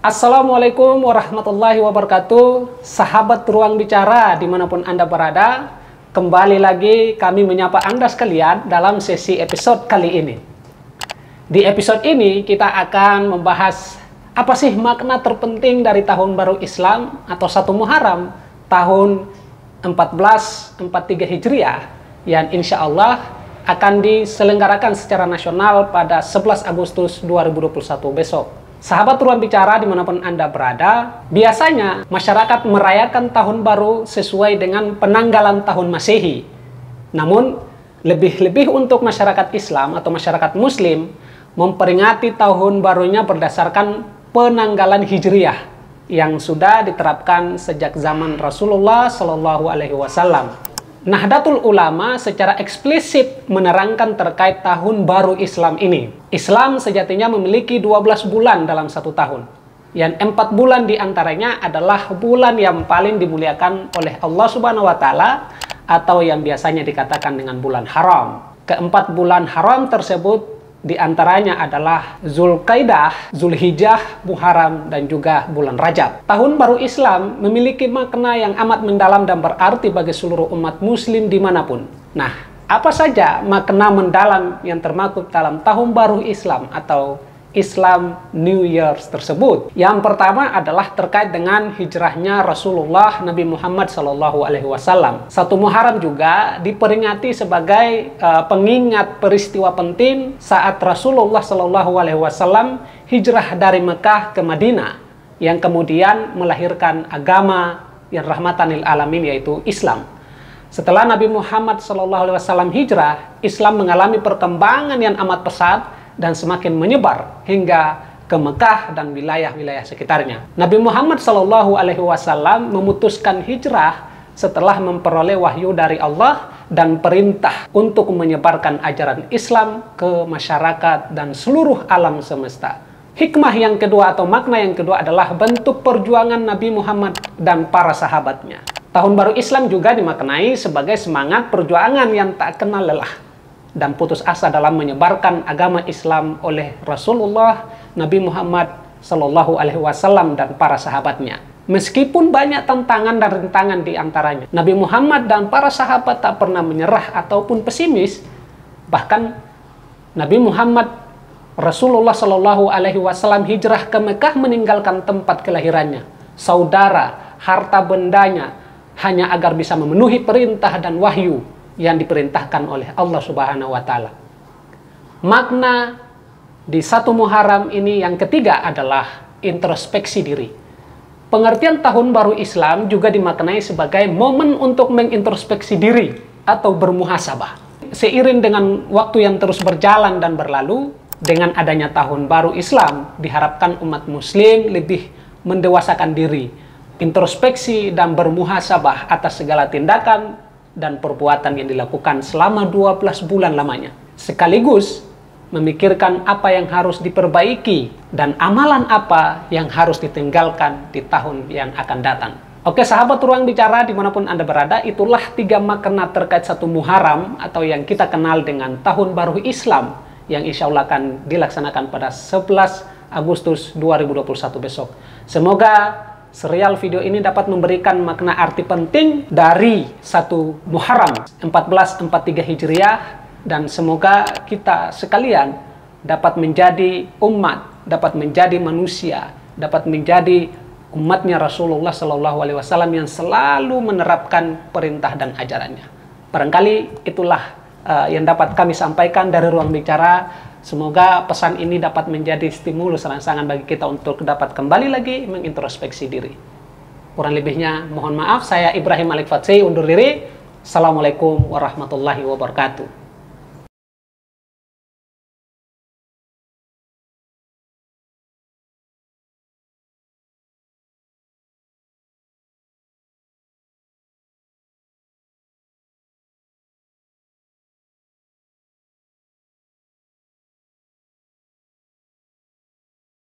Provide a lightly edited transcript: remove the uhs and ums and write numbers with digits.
Assalamualaikum warahmatullahi wabarakatuh. Sahabat Ruang Bicara dimanapun Anda berada, kembali lagi kami menyapa Anda sekalian dalam sesi episode kali ini. Di episode ini kita akan membahas apa sih makna terpenting dari Tahun Baru Islam atau 1 Muharram tahun 1443 Hijriah yang insya Allah akan diselenggarakan secara nasional pada 11 Agustus 2021 besok. Sahabat Ruang Bicara dimanapun Anda berada, biasanya masyarakat merayakan Tahun Baru sesuai dengan penanggalan tahun Masehi. Namun, lebih-lebih untuk masyarakat Islam atau masyarakat Muslim memperingati Tahun Barunya berdasarkan penanggalan Hijriah yang sudah diterapkan sejak zaman Rasulullah Shallallahu Alaihi Wasallam. Nahdlatul Ulama secara eksplisit menerangkan terkait Tahun Baru Islam ini. Islam sejatinya memiliki 12 bulan dalam 1 tahun. Yang 4 bulan diantaranya adalah bulan yang paling dimuliakan oleh Allah Subhanahu wa Ta'ala atau yang biasanya dikatakan dengan bulan haram. Keempat bulan haram tersebut diantaranya adalah Zulkaidah, Zulhijjah, Muharram, dan juga bulan Rajab. Tahun Baru Islam memiliki makna yang amat mendalam dan berarti bagi seluruh umat muslim dimanapun. Nah, apa saja makna mendalam yang termaktub dalam Tahun Baru Islam atau Islam New Year tersebut? Yang pertama adalah terkait dengan hijrahnya Rasulullah Nabi Muhammad SAW. 1 Muharram juga diperingati sebagai pengingat peristiwa penting saat Rasulullah SAW hijrah dari Mekah ke Madinah, yang kemudian melahirkan agama yang rahmatan lil alamin, yaitu Islam. Setelah Nabi Muhammad SAW hijrah, Islam mengalami perkembangan yang amat pesat dan semakin menyebar hingga ke Mekah dan wilayah-wilayah sekitarnya. Nabi Muhammad SAW memutuskan hijrah setelah memperoleh wahyu dari Allah dan perintah untuk menyebarkan ajaran Islam ke masyarakat dan seluruh alam semesta. Hikmah yang kedua atau makna yang kedua adalah bentuk perjuangan Nabi Muhammad dan para sahabatnya. Tahun Baru Islam juga dimaknai sebagai semangat perjuangan yang tak kenal lelah dan putus asa dalam menyebarkan agama Islam oleh Rasulullah Nabi Muhammad SAW dan para sahabatnya. Meskipun banyak tantangan dan rintangan di antaranya, Nabi Muhammad dan para sahabat tak pernah menyerah ataupun pesimis. Bahkan Nabi Muhammad Rasulullah SAW hijrah ke Mekah meninggalkan tempat kelahirannya, saudara, harta bendanya, hanya agar bisa memenuhi perintah dan wahyu yang diperintahkan oleh Allah Subhanahu wa Ta'ala. Makna di 1 Muharram ini yang ketiga adalah introspeksi diri. Pengertian Tahun Baru Islam juga dimaknai sebagai momen untuk mengintrospeksi diri atau bermuhasabah. Seiring dengan waktu yang terus berjalan dan berlalu, dengan adanya Tahun Baru Islam, diharapkan umat muslim lebih mendewasakan diri, introspeksi dan bermuhasabah atas segala tindakan dan perbuatan yang dilakukan selama 12 bulan lamanya. Sekaligus memikirkan apa yang harus diperbaiki dan amalan apa yang harus ditinggalkan di tahun yang akan datang. Oke sahabat Ruang Bicara dimanapun Anda berada, itulah 3 makna terkait 1 Muharram atau yang kita kenal dengan Tahun Baru Islam yang insya Allah akan dilaksanakan pada 11 Agustus 2021 besok. Semoga serial video ini dapat memberikan makna arti penting dari 1 Muharram 1443 Hijriah, dan semoga kita sekalian dapat menjadi umat, dapat menjadi manusia, dapat menjadi umatnya Rasulullah SAW yang selalu menerapkan perintah dan ajarannya. Barangkali itulah yang dapat kami sampaikan dari Ruang Bicara. Semoga pesan ini dapat menjadi stimulus rangsangan bagi kita untuk dapat kembali lagi mengintrospeksi diri. Kurang lebihnya mohon maaf, saya Ibrahim Malik Fatsy undur diri. Assalamualaikum warahmatullahi wabarakatuh.